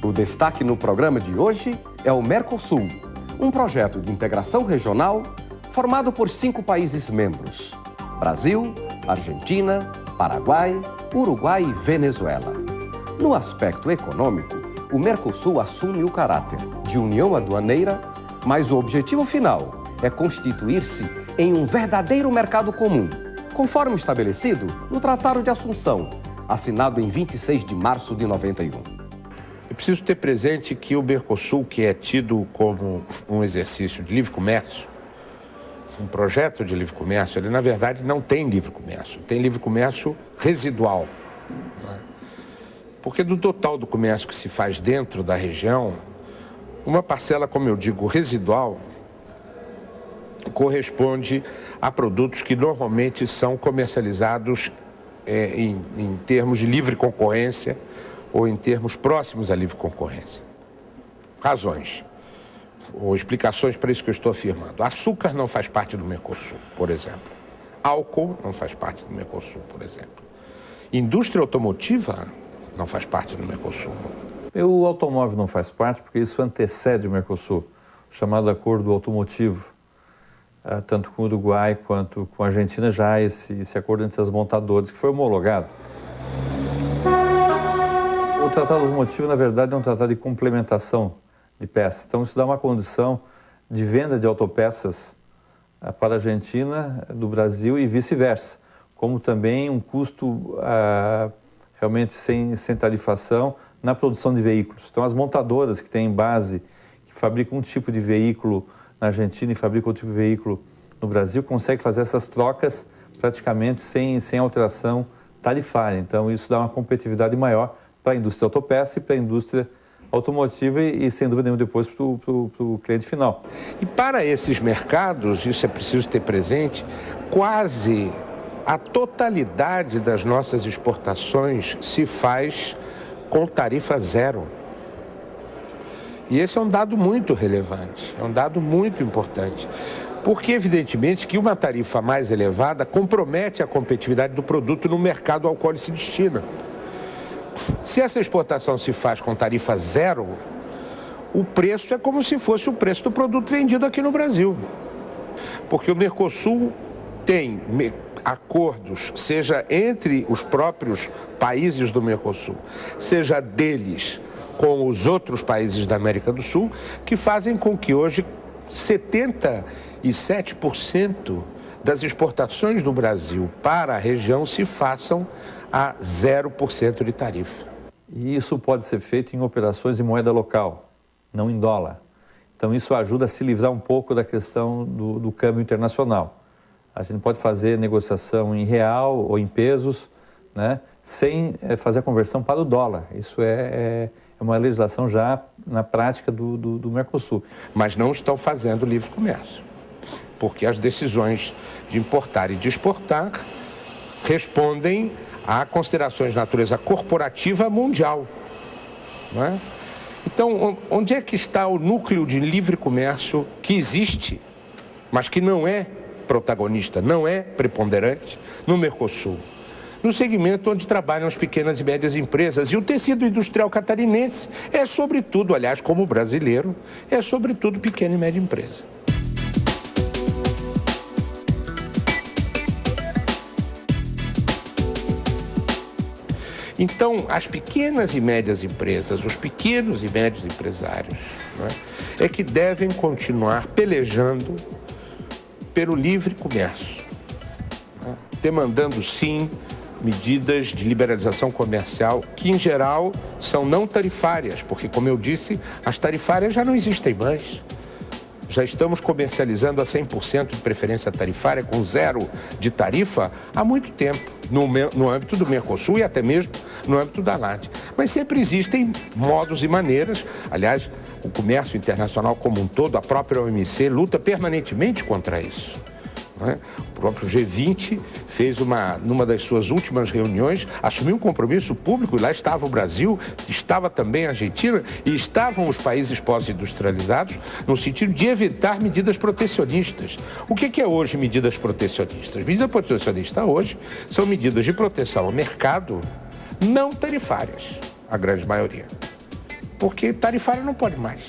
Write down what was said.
O destaque no programa de hoje é o Mercosul, um projeto de integração regional formado por 5 países membros: Brasil, Argentina, Paraguai, Uruguai e Venezuela. No aspecto econômico, o Mercosul assume o caráter de união aduaneira, mas o objetivo final é constituir-se em um verdadeiro mercado comum, conforme estabelecido no Tratado de Assunção, assinado em 26 de março de 91. É preciso ter presente que o Mercosul, que é tido como um exercício de livre comércio, um projeto de livre comércio, ele na verdade não tem livre comércio, tem livre comércio residual. Porque do total do comércio que se faz dentro da região, uma parcela, como eu digo, residual, corresponde a produtos que normalmente são comercializados em termos de livre concorrência ou em termos próximos à livre concorrência. Razões ou explicações para isso que eu estou afirmando. Açúcar não faz parte do Mercosul, por exemplo. Álcool não faz parte do Mercosul, por exemplo. Indústria automotiva não faz parte do Mercosul. O automóvel não faz parte porque isso antecede o Mercosul, o chamado acordo automotivo. Tanto com o Uruguai quanto com a Argentina já há esse acordo entre as montadoras, que foi homologado. O tratado automotivo, na verdade, é um tratado de complementação de peças. Então, isso dá uma condição de venda de autopeças para a Argentina, do Brasil e vice-versa, como também um custo realmente sem tarifação na produção de veículos. Então, as montadoras que têm base, que fabricam um tipo de veículo na Argentina e fabricam outro tipo de veículo no Brasil, conseguem fazer essas trocas praticamente sem alteração tarifária. Então, isso dá uma competitividade maior para a indústria autopeça e para a indústria automotiva e sem dúvida nenhuma, depois para o cliente final. E para esses mercados, isso é preciso ter presente, quase a totalidade das nossas exportações se faz com tarifa zero. E esse é um dado muito relevante, é um dado muito importante, porque evidentemente que uma tarifa mais elevada compromete a competitividade do produto no mercado ao qual ele se destina. Se essa exportação se faz com tarifa zero, o preço é como se fosse o preço do produto vendido aqui no Brasil. Porque o Mercosul tem acordos, seja entre os próprios países do Mercosul, seja deles com os outros países da América do Sul, que fazem com que hoje 77% das exportações do Brasil para a região se façam a 0% de tarifa. E isso pode ser feito em operações em moeda local, não em dólar. Então isso ajuda a se livrar um pouco da questão do câmbio internacional. A gente pode fazer negociação em real ou em pesos, né, sem fazer a conversão para o dólar. Isso é uma legislação já na prática do Mercosul. Mas não estão fazendo livre comércio, porque as decisões de importar e de exportar respondem a considerações de natureza corporativa mundial. Não é? Então, onde é que está o núcleo de livre comércio que existe, mas que não é protagonista, não é preponderante no Mercosul? No segmento onde trabalham as pequenas e médias empresas. E o tecido industrial catarinense é, sobretudo, aliás, como o brasileiro, é, sobretudo, pequena e média empresa. Então, as pequenas e médias empresas, os pequenos e médios empresários, né, é que devem continuar pelejando pelo livre comércio, né, demandando, sim, medidas de liberalização comercial que, em geral, são não tarifárias, porque, como eu disse, as tarifárias já não existem mais. Já estamos comercializando a 100% de preferência tarifária, com zero de tarifa, há muito tempo, no âmbito do Mercosul e até mesmo no âmbito da ANAD. Mas sempre existem modos e maneiras, aliás, o comércio internacional como um todo, a própria OMC, luta permanentemente contra isso. O próprio G20 fez numa das suas últimas reuniões, assumiu um compromisso público, e lá estava o Brasil, estava também a Argentina e estavam os países pós-industrializados, no sentido de evitar medidas protecionistas. O que é hoje medidas protecionistas? Medidas protecionistas hoje são medidas de proteção ao mercado não tarifárias, a grande maioria. porque tarifário não pode mais.